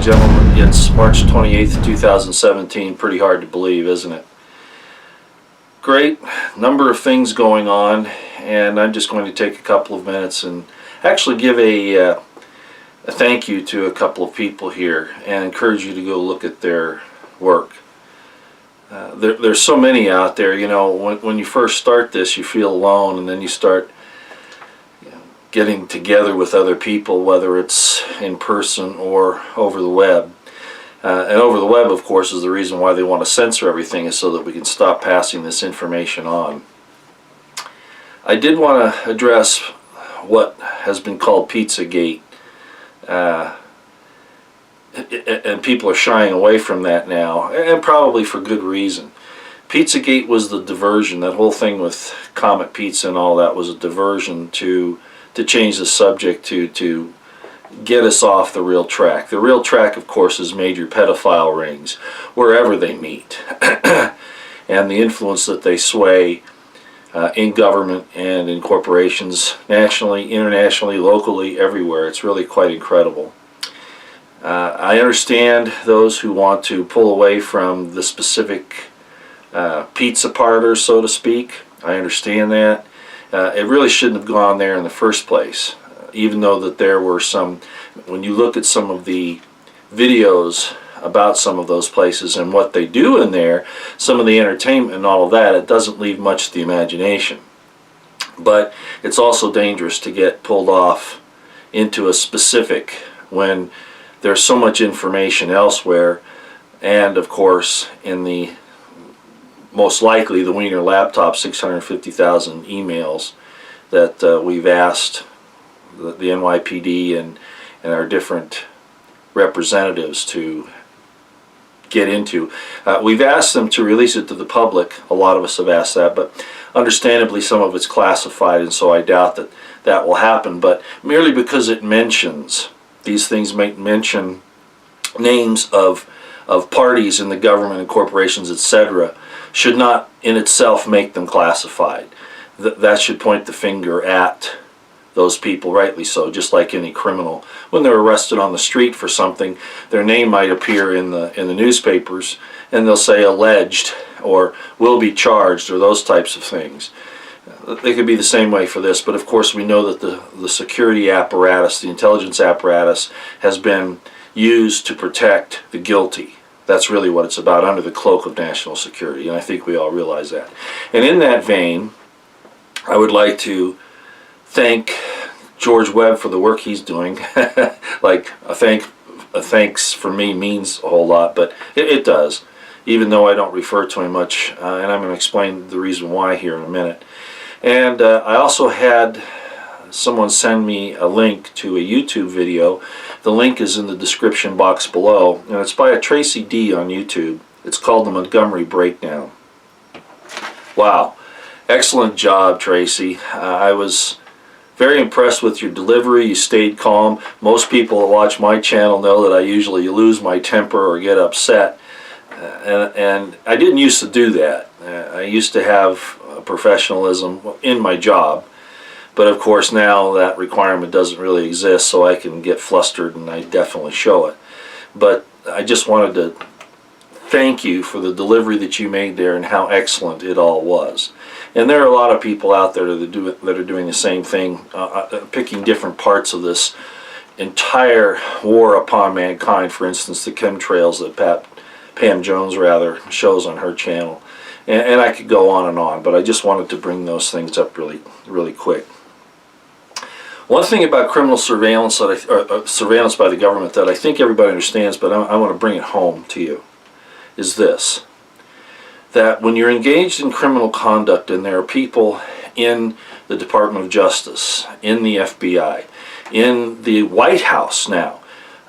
gentlemen, it's March 28th, 2017. Pretty hard to believe, isn't it? Great number of things going on, and I'm just going to take a couple of minutes and actually give a thank you to a couple of people here and encourage you to go look at their work. There's so many out there. You know, when you first start this, you feel alone, and then you start getting together with other people, whether it's in person or over the web. And over the web, of course, is the reason why they want to censor everything, is so that we can stop passing this information on. I did want to address what has been called Pizzagate. And people are shying away from that now, and probably for good reason. Pizzagate was the diversion. That whole thing with Comet Pizza and all that was a diversion to change the subject, to get us off the real track. The real track, of course, is major pedophile rings, wherever they meet, and the influence that they sway in government and in corporations, nationally, internationally, locally, everywhere. It's really quite incredible. I understand those who want to pull away from the specific pizza parlor, so to speak. I understand that. It really shouldn't have gone there in the first place, even though that there were some, when you look at some of the videos about some of those places and what they do in there, some of the entertainment and all of that, it doesn't leave much to the imagination. But it's also dangerous to get pulled off into a specific when there's so much information elsewhere, and of course in the most likely the Wiener laptop 650,000 emails that we've asked the NYPD and our different representatives to get into. We've asked them to release it to the public. A lot of us have asked that, but understandably some of it's classified, and so I doubt that that will happen. But merely because it mentions, these things might mention names of parties in the government and corporations, etc., should not in itself make them classified. That should point the finger at those people, rightly so, just like any criminal. When they're arrested on the street for something, their name might appear in the newspapers, and they'll say alleged or will be charged, or those types of things. They could be the same way for this, but of course we know that the security apparatus, the intelligence apparatus, has been used to protect the guilty. That's really what it's about, under the cloak of national security, and I think we all realize that. And in that vein, I would like to thank George Webb for the work he's doing. Like a thanks for me means a whole lot, but it does, even though I don't refer to him much, and I'm going to explain the reason why here in a minute. And I also had someone send me a link to a YouTube video. The link is in the description box below, and it's by a Traci D on YouTube. It's called the Montgomery Breakdown. Wow, excellent job, Traci. I was very impressed with your delivery. You stayed calm. Most people that watch my channel know that I usually lose my temper or get upset, and I didn't used to do that. I used to have professionalism in my job, but of course now that requirement doesn't really exist, so I can get flustered, and I definitely show it. But I just wanted to thank you for the delivery that you made there and how excellent it all was. And there are a lot of people out there that are doing the same thing, picking different parts of this entire war upon mankind. For instance, the chemtrails that Pam Jones rather shows on her channel. And I could go on, but I just wanted to bring those things up really quick. One thing about criminal surveillance, surveillance by the government, that I think everybody understands, but I want to bring it home to you, is this: that when you're engaged in criminal conduct, and there are people in the Department of Justice, in the FBI, in the White House now,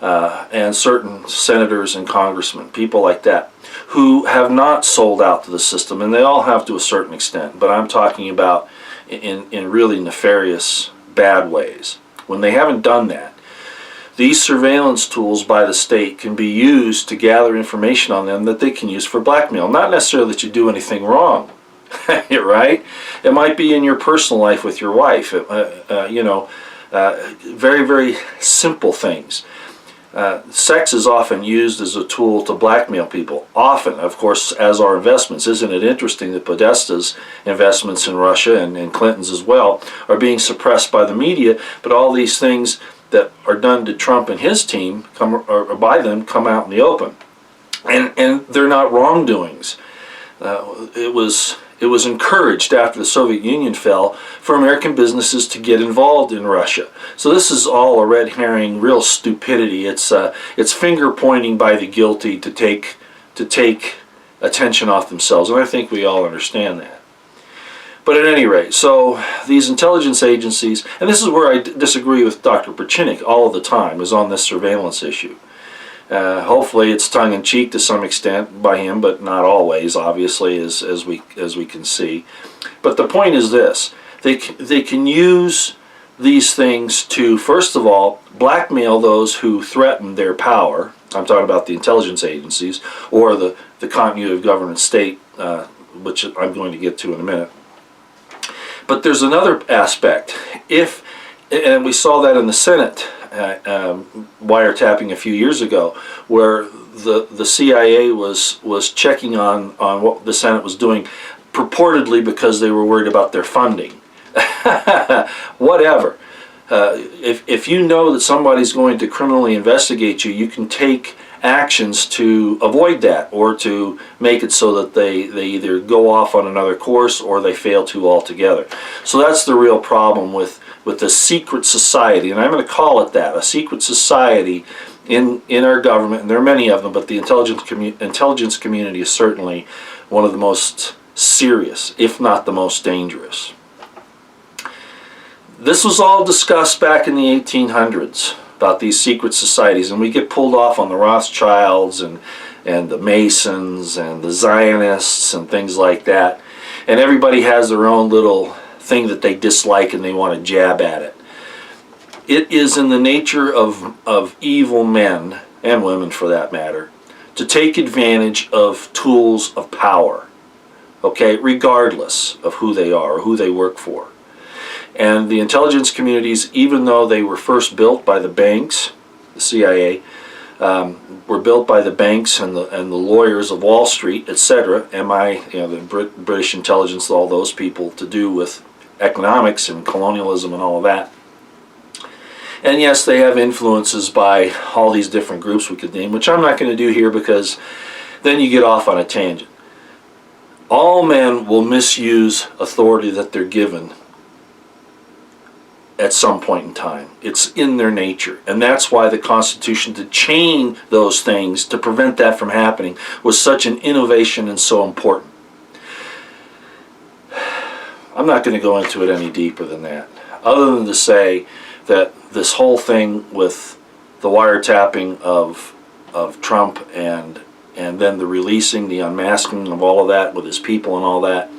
and certain senators and congressmen, people like that, who have not sold out to the system, and they all have to a certain extent, but I'm talking about in really nefarious, bad ways. When they haven't done that, these surveillance tools by the state can be used to gather information on them that they can use for blackmail. Not necessarily that you do anything wrong, right? It might be in your personal life with your wife, you know, very, very simple things. Sex is often used as a tool to blackmail people. Often, of course, as are investments. Isn't it interesting that Podesta's investments in Russia and Clinton's as well are being suppressed by the media, but all these things that are done to Trump and his team or by them come out in the open. And they're not wrongdoings. It was encouraged after the Soviet Union fell for American businesses to get involved in Russia. So this is all a red herring, real stupidity. It's finger pointing by the guilty to take attention off themselves, and I think we all understand that. But at any rate, so these intelligence agencies, and this is where I disagree with Dr. Perchinik all of the time, is on this surveillance issue. Hopefully it's tongue-in-cheek to some extent by him, but not always, obviously, as we can see. But the point is this: they can use these things to, first of all, blackmail those who threaten their power. I'm talking about the intelligence agencies or the continuity of government state, which I'm going to get to in a minute. But there's another aspect. And we saw that in the Senate wiretapping a few years ago, where the CIA was checking on what the Senate was doing, purportedly because they were worried about their funding. Whatever. If you know that somebody's going to criminally investigate you, you can take actions to avoid that, or to make it so that they either go off on another course or they fail to altogether. So that's the real problem with the secret society, and I'm going to call it that, a secret society in our government, and there are many of them, but the intelligence community is certainly one of the most serious, if not the most dangerous. This was all discussed back in the 1800s about these secret societies, and we get pulled off on the Rothschilds and the Masons and the Zionists and things like that, and everybody has their own little thing that they dislike and they want to jab at it. It is in the nature of evil men, and women for that matter, to take advantage of tools of power, okay, regardless of who they are or who they work for. And the intelligence communities, even though they were first built by the banks, the CIA, were built by the banks and the lawyers of Wall Street, etc., the British intelligence, all those people to do with economics and colonialism and all of that. And yes, they have influences by all these different groups we could name, which I'm not going to do here because then you get off on a tangent. All men will misuse authority that they're given at some point in time. It's in their nature, and that's why the Constitution, to chain those things, to prevent that from happening, was such an innovation and so important. I'm not going to go into it any deeper than that, other than to say that this whole thing with the wiretapping of Trump and then the releasing, the unmasking of all of that with his people and all that,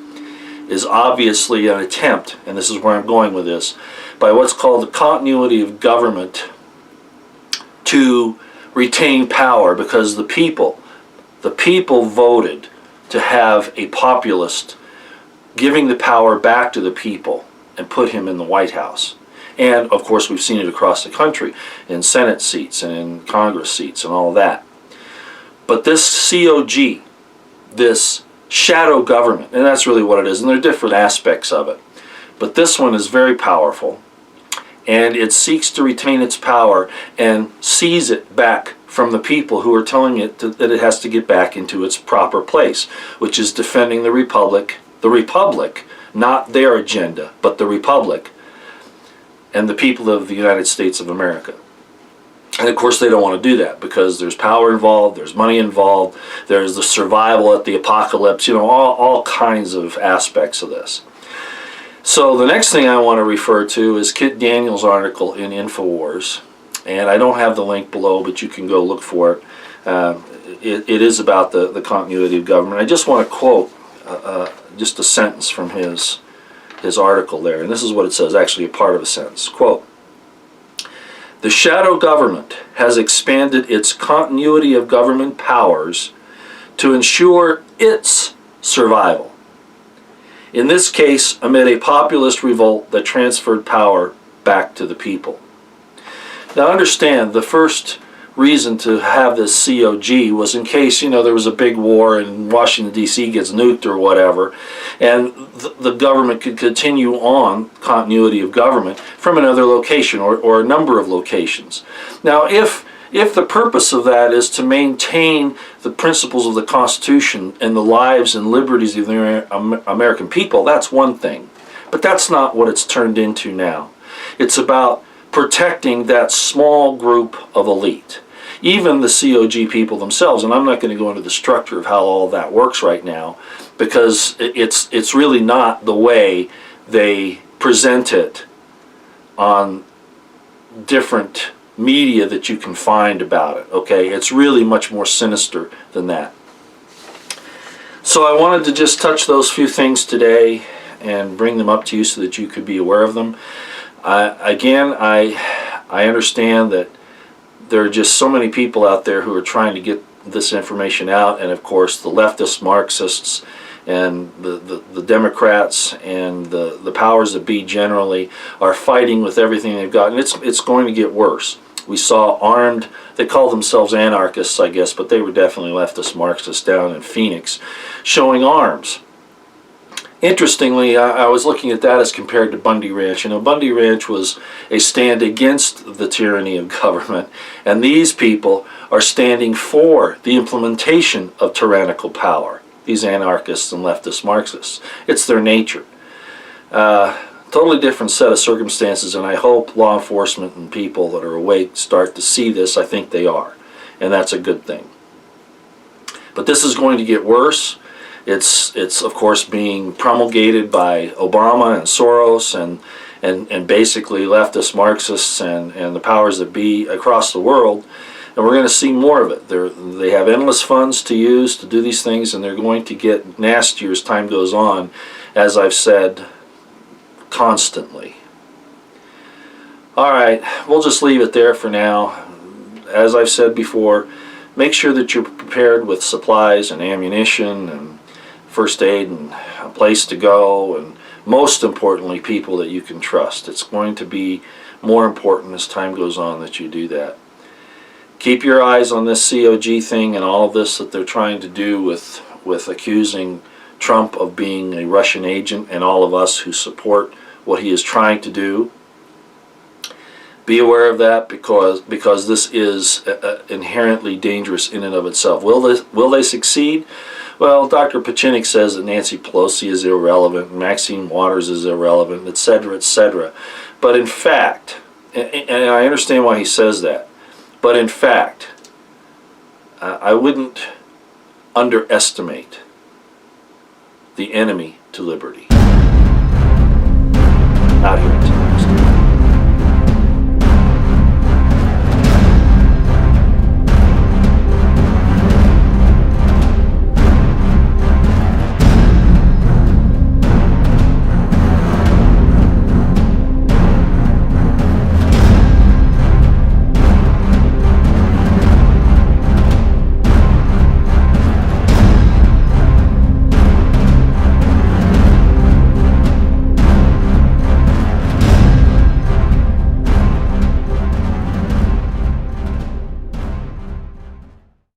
is obviously an attempt, and this is where I'm going with this, by what's called the continuity of government to retain power, because the people voted to have a populist giving the power back to the people and put him in the White House. And of course we've seen it across the country in Senate seats and in Congress seats and all of that. But this COG, this shadow government, and that's really what it is, and there are different aspects of it, but this one is very powerful, and it seeks to retain its power and seize it back from the people who are telling it that it has to get back into its proper place, which is defending the Republic, not their agenda, but the Republic and the people of the United States of America. And of course they don't want to do that because there's power involved, there's money involved, there's the survival at the apocalypse, all kinds of aspects of this. So the next thing I want to refer to is Kit Daniels' article in InfoWars, and I don't have the link below, but you can go look for it. It is about the continuity of government. I just want to quote just a sentence from his article there, and this is what it says, actually a part of a sentence. Quote, "The shadow government has expanded its continuity of government powers to ensure its survival. In this case, amid a populist revolt that transferred power back to the people." Now understand, the first reason to have this COG was in case, you know, there was a big war and Washington, D.C. gets nuked or whatever, and the government could continue on continuity of government from another location or a number of locations. Now, if the purpose of that is to maintain the principles of the Constitution and the lives and liberties of the American people, that's one thing. But that's not what it's turned into now. It's about protecting that small group of elite, even the COG people themselves. And I'm not going to go into the structure of how all of that works right now, because it's really not the way they present it on different media that you can find about it. Okay, it's really much more sinister than that. So I wanted to just touch those few things today and bring them up to you so that you could be aware of them. Again, I understand that there are just so many people out there who are trying to get this information out, and of course the leftist Marxists and the Democrats and the powers that be generally are fighting with everything they've got, and it's going to get worse. We saw armed, they call themselves anarchists, I guess, but they were definitely leftist Marxists down in Phoenix, showing arms. Interestingly, I was looking at that as compared to Bundy Ranch. You know, Bundy Ranch was a stand against the tyranny of government, and these people are standing for the implementation of tyrannical power, these anarchists and leftist Marxists. It's their nature. Totally different set of circumstances, and I hope law enforcement and people that are awake start to see this. I think they are, and that's a good thing. But this is going to get worse. It's of course being promulgated by Obama and Soros and basically leftist Marxists and the powers that be across the world, and we're going to see more of it. They have endless funds to use to do these things, and they're going to get nastier as time goes on, as I've said constantly. Alright, we'll just leave it there for now. As I've said before, make sure that you're prepared with supplies and ammunition and first aid and a place to go, and most importantly, people that you can trust. It's going to be more important as time goes on that you do that. Keep your eyes on this COG thing and all of this that they're trying to do with accusing Trump of being a Russian agent, and all of us who support what he is trying to do. Be aware of that, because this is inherently dangerous in and of itself. Will they succeed? Well, Dr. Pachinik says that Nancy Pelosi is irrelevant, and Maxine Waters is irrelevant, etc., etc. But in fact, and I understand why he says that, but in fact, I wouldn't underestimate the enemy to liberty out here.